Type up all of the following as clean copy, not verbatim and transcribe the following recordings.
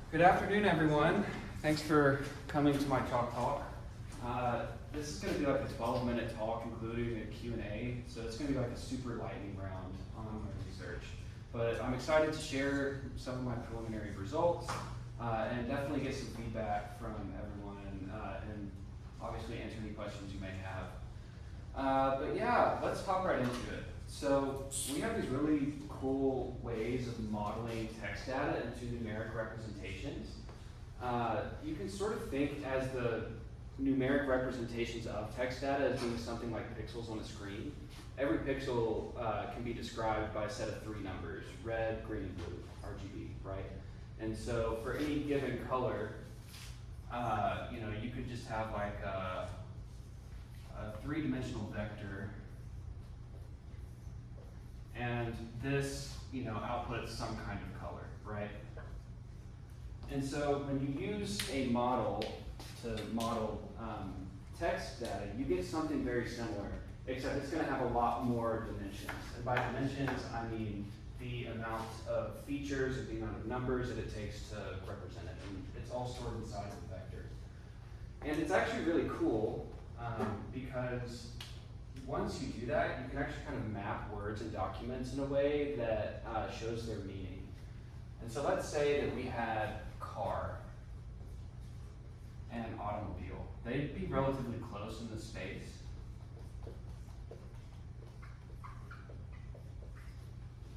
Good afternoon, everyone. Thanks for coming to my chalk talk. This is going to be like a 12-minute talk, including a Q&A, so it's going to be like a super lightning round on my research. But I'm excited to share some of my preliminary results and definitely get some feedback from everyone and obviously answer any questions you may have. But yeah, let's hop right into it. So we have these really cool ways of modeling text data into numeric representations. You can sort of think as the numeric representations of text data as being something like pixels on a screen. Every pixel can be described by a set of 3 numbers: red, green, blue, RGB, right? And so for any given color, you could just have like a 3-dimensional vector, and this, outputs some kind of color, right? And so when you use a model to model text data, you get something very similar, except it's going to have a lot more dimensions. And by dimensions, I mean the amount of features and the amount of numbers that it takes to represent it. And it's all stored inside of the vector. And it's actually really cool because once you do that, you can actually kind of map words and documents in a way that shows their meaning. And so let's say that we had car and automobile. They'd be relatively close in the space.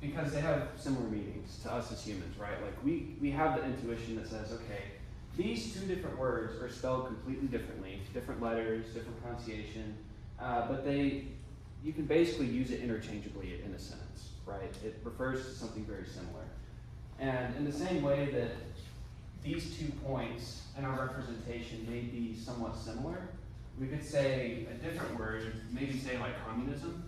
Because they have similar meanings to us as humans, right? Like we have the intuition that says, okay, these 2 different words are spelled completely differently, different letters, different pronunciation, but you can basically use it interchangeably in a sentence, right? It refers to something very similar. And in the same way that these 2 points in our representation may be somewhat similar, we could say a different word, maybe say like communism,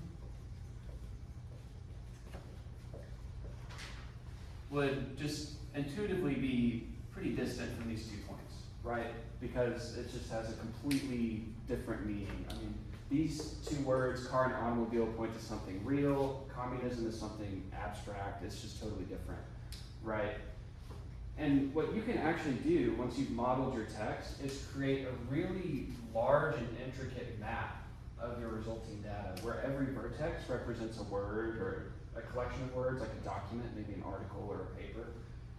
would just intuitively be pretty distant from these 2 points, right? Because it just has a completely different meaning. I mean, these 2 words, car and automobile, point to something real. Communism is something abstract. It's just totally different, right? And what you can actually do once you've modeled your text is create a really large and intricate map of your resulting data, where every vertex represents a word or a collection of words, like a document, maybe an article or a paper.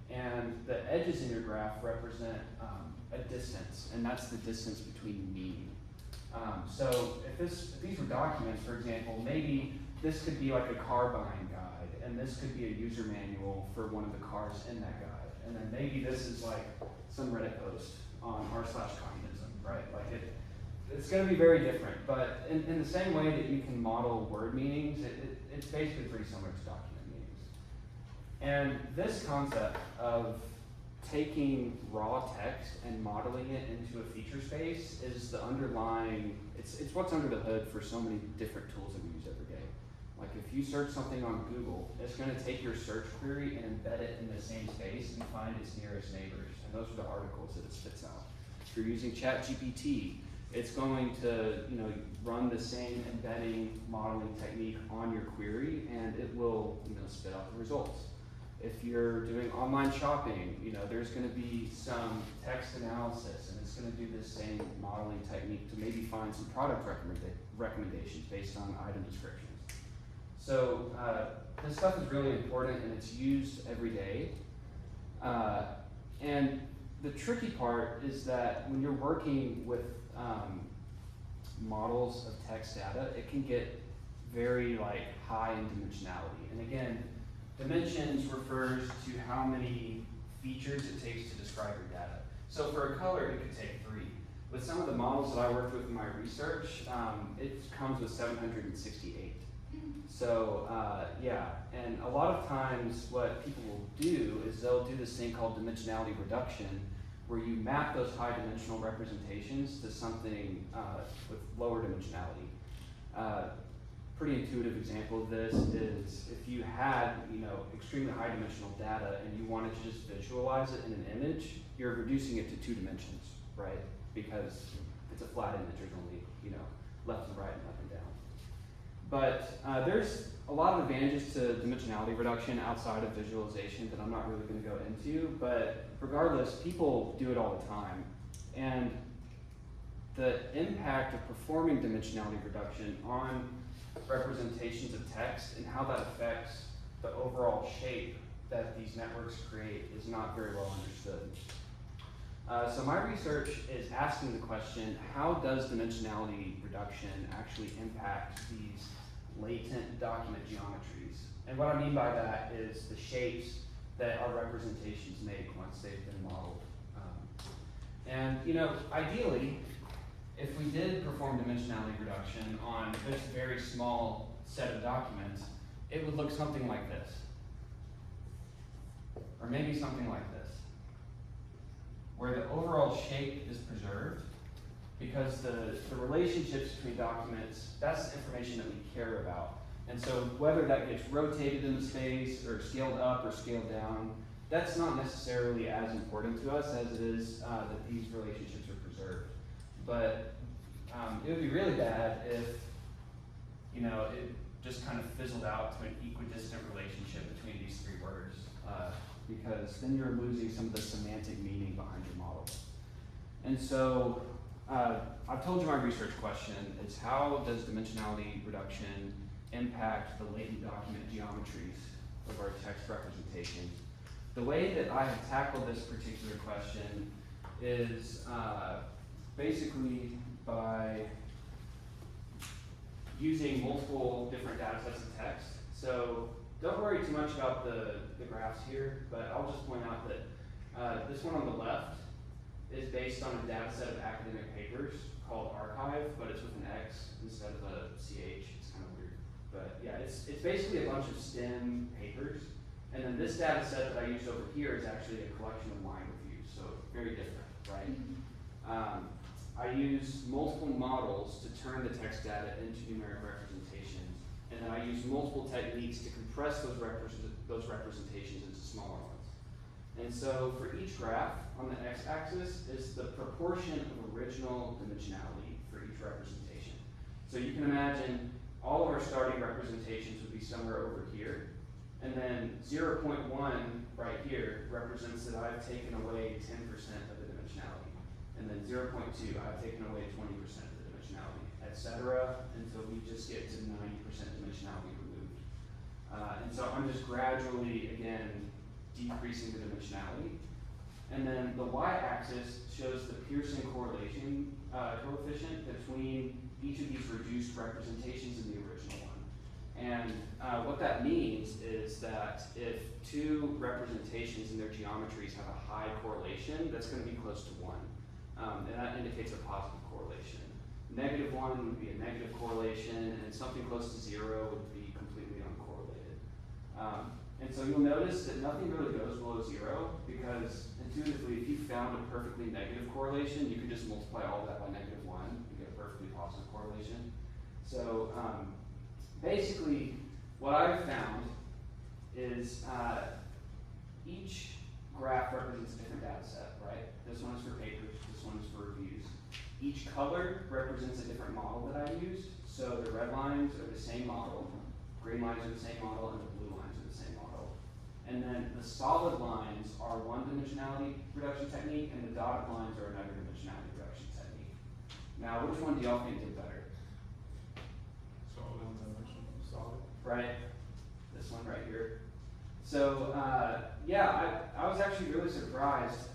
And the edges in your graph represent a distance, and that's the distance between meaning. So if these were documents, for example, maybe this could be like a car buying guide, and this could be a user manual for one of the cars in that guide. And then maybe this is like some Reddit post on r/communism, right? Like it's going to be very different, but in the same way that you can model word meanings, it's basically pretty similar to document meanings. And this concept of taking raw text and modeling it into a feature space is the underlying, it's what's under the hood for so many different tools that we use every day. Like if you search something on Google, it's going to take your search query and embed it in the same space and find its nearest neighbors. And those are the articles that it spits out. If you're using ChatGPT, it's going to run the same embedding modeling technique on your query, and it will spit out the results. If you're doing online shopping, there's going to be some text analysis, and it's going to do the same modeling technique to maybe find some product recommendations based on item descriptions. So this stuff is really important, and it's used every day. And the tricky part is that when you're working with models of text data, it can get very high in dimensionality. And again, dimensions refers to how many features it takes to describe your data. So for a color, it could take 3. With some of the models that I worked with in my research, it comes with 768. So and a lot of times what people will do is they'll do this thing called dimensionality reduction, where you map those high dimensional representations to something with lower dimensionality. Pretty intuitive example of this is if you had extremely high dimensional data and you wanted to just visualize it in an image, you're reducing it to 2 dimensions, right? Because it's a flat image, there's only left and right and up and down. But there's a lot of advantages to dimensionality reduction outside of visualization that I'm not really going to go into, but regardless, people do it all the time. And the impact of performing dimensionality reduction on representations of text and how that affects the overall shape that these networks create is not very well understood. So my research is asking the question, how does dimensionality reduction actually impact these latent document geometries? And what I mean by that is the shapes that our representations make once they've been modeled. And you know, ideally, if we did perform dimensionality reduction on this very small set of documents, it would look something like this. Or maybe something like this, where the overall shape is preserved, because the relationships between documents, that's information that we care about. And so whether that gets rotated in the space or scaled up or scaled down, that's not necessarily as important to us as it is that these relationships are preserved. But it would be really bad if, you know, it just kind of fizzled out to an equidistant relationship between these three words, because then you're losing some of the semantic meaning behind your model. And so I've told you my research question is, how does dimensionality reduction impact the latent document geometries of our text representation? The way that I have tackled this particular question is basically by using multiple different data sets of text. So don't worry too much about the graphs here, but I'll just point out that this one on the left is based on a data set of academic papers called archive, but it's with an X instead of a CH. It's kind of weird. But yeah, it's basically a bunch of STEM papers. And then this data set that I used over here is actually a collection of line reviews, so very different, right? I use multiple models to turn the text data into numeric representations, and then I use multiple techniques to compress those representations into smaller ones. And so for each graph on the x-axis is the proportion of original dimensionality for each representation. So you can imagine all of our starting representations would be somewhere over here, and then 0.1 right here represents that I've taken away 10% of the dimensionality. And then 0.2, I've taken away 20% of the dimensionality, etc., until we just get to 90% dimensionality removed. And so I'm just gradually, again, decreasing the dimensionality. And then the y-axis shows the Pearson correlation coefficient between each of these reduced representations and the original one. And what that means is that if two representations in their geometries have a high correlation, that's going to be close to 1. And that indicates a positive correlation. -1 would be a negative correlation, and something close to 0 would be completely uncorrelated. And so you'll notice that nothing really goes below 0, because intuitively, if you found a perfectly negative correlation, you could just multiply all of that by -1 and get a perfectly positive correlation. So basically, what I've found is each graph represents a different data set, right? This one is for papers, this one is for reviews. Each color represents a different model that I used. So the red lines are the same model, green lines are the same model, and the blue lines are the same model. And then the solid lines are one dimensionality reduction technique, and the dotted lines are another dimensionality reduction technique. Now, which one do y'all think did better? Solid. Right? This one right here. So, yeah, I was actually really surprised.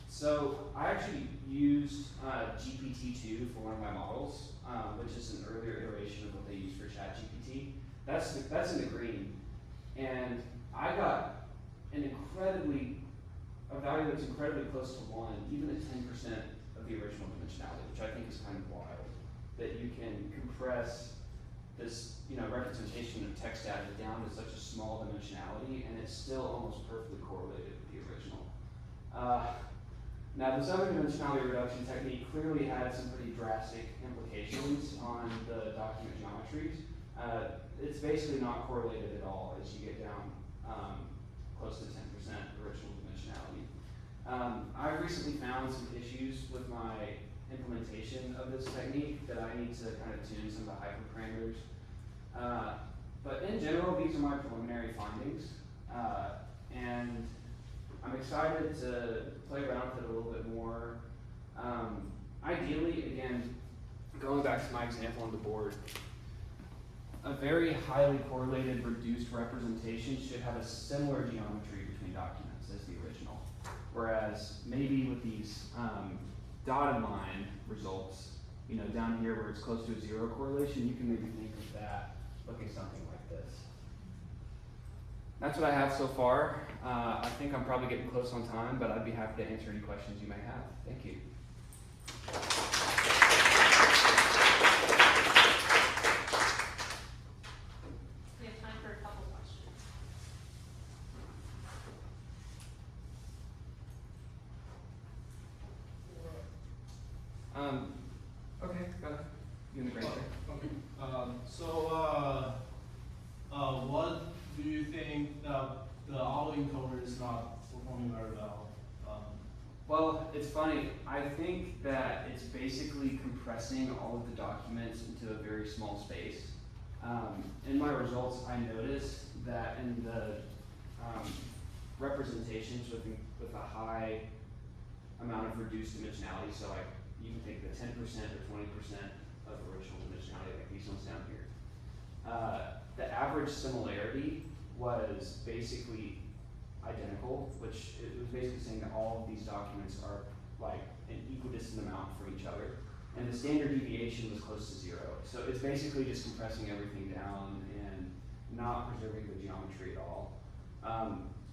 So I actually used GPT-2 for one of my models, which is an earlier iteration of what they use for ChatGPT. That's in the green. And I got a value that's incredibly close to 1, even at 10% of the original dimensionality, which I think is kind of wild, that you can compress this, representation of text data down to such a small dimensionality, and it's still almost perfectly correlated with the original. Now, this other dimensionality reduction technique clearly had some pretty drastic implications on the document geometries. It's basically not correlated at all as you get down close to 10% original dimensionality. I've recently found some issues with my implementation of this technique that I need to kind of tune some of the hyperparameters. But in general, these are my preliminary findings. And I'm excited to play around with it a little bit more. Ideally, again, going back to my example on the board, a very highly correlated reduced representation should have a similar geometry between documents as the original. Whereas maybe with these dotted line results, you know, down here where it's close to a zero correlation, you can maybe think of that looking something like this. That's what I have so far. I think I'm probably getting close on time, but I'd be happy to answer any questions you may have. Thank you. We have time for a couple questions. Okay, go ahead. You in the green chair. Okay. What do you think that the autoencoder is not performing very well? Well, it's funny. I think that it's basically compressing all of the documents into a very small space. In my results, I noticed that in the representations with a high amount of reduced dimensionality, so like you can take the 10% or 20% of original dimensionality, like these ones down here. The average similarity was basically identical, which it was basically saying that all of these documents are like an equidistant amount from each other. And the standard deviation was close to zero. So it's basically just compressing everything down and not preserving the geometry at all.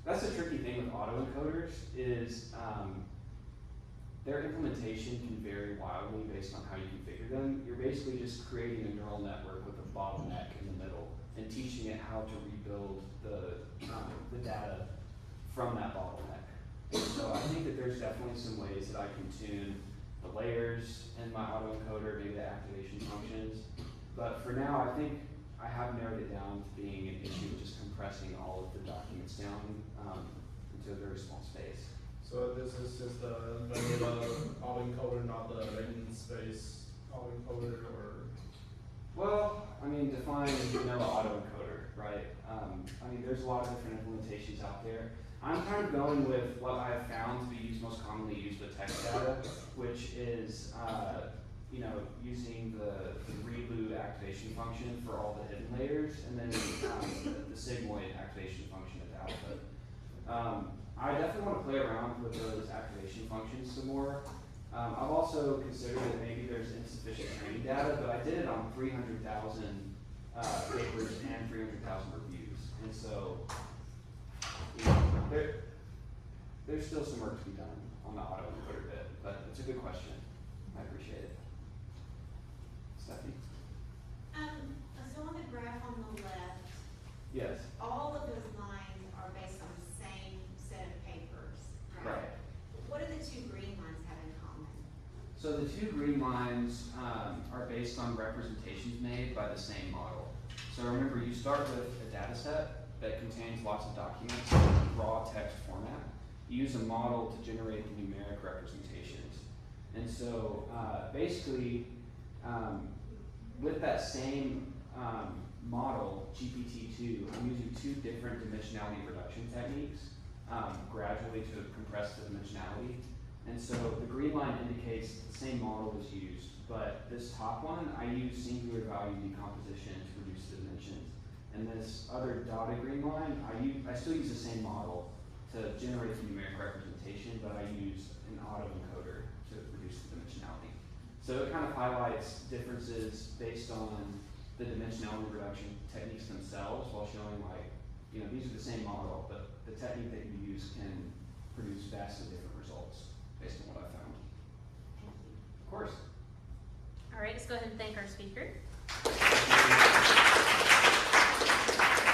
That's the tricky thing with autoencoders is their implementation can vary wildly based on how you configure them. You're basically just creating a neural network with a bottleneck in the middle and teaching it how to rebuild the data from that bottleneck. And so I think that there's definitely some ways that I can tune the layers in my autoencoder, maybe the activation functions. But for now, I think I have narrowed it down to being an issue of just compressing all of the documents down into a very small space. So this is just the vanilla autoencoder, not the latent space autoencoder, or? Well, I mean, define vanilla autoencoder, right? I mean, there's a lot of different implementations out there. I'm kind of going with what I've found to be most commonly used with text data, which is, you know, using the ReLU activation function for all the hidden layers, and then the sigmoid activation function at the output. I definitely want to play around with those activation functions some more. I've also considered that maybe there's insufficient training data, but I did it on 300,000 papers and 300,000 reviews. And so, you know, there's still some work to be done on the autoencoder bit, but it's a good question. I appreciate it. Stephanie? So on the graph on the left, Yes. all of those lines are based on the same set of papers, right? Right. What do the two green lines have in common? So the two green lines are based on representations made by the same model. So remember, you start with a data set that contains lots of documents in raw text format. You use a model to generate the numeric representations. And so basically, with that same model, GPT-2, I'm using two different dimensionality reduction techniques gradually to compress the dimensionality. And so the green line indicates the same model was used, but this top one, I use singular value decomposition to reduce the dimensions. And this other dotted green line, I still use the same model to generate the numeric representation, but I use an autoencoder to reduce the dimensionality. So it kind of highlights differences based on the dimensionality reduction techniques themselves while showing like, you know, these are the same model, but the technique that you use can produce vastly different results based on what I found. Thank you. Of course. All right, let's go ahead and thank our speaker.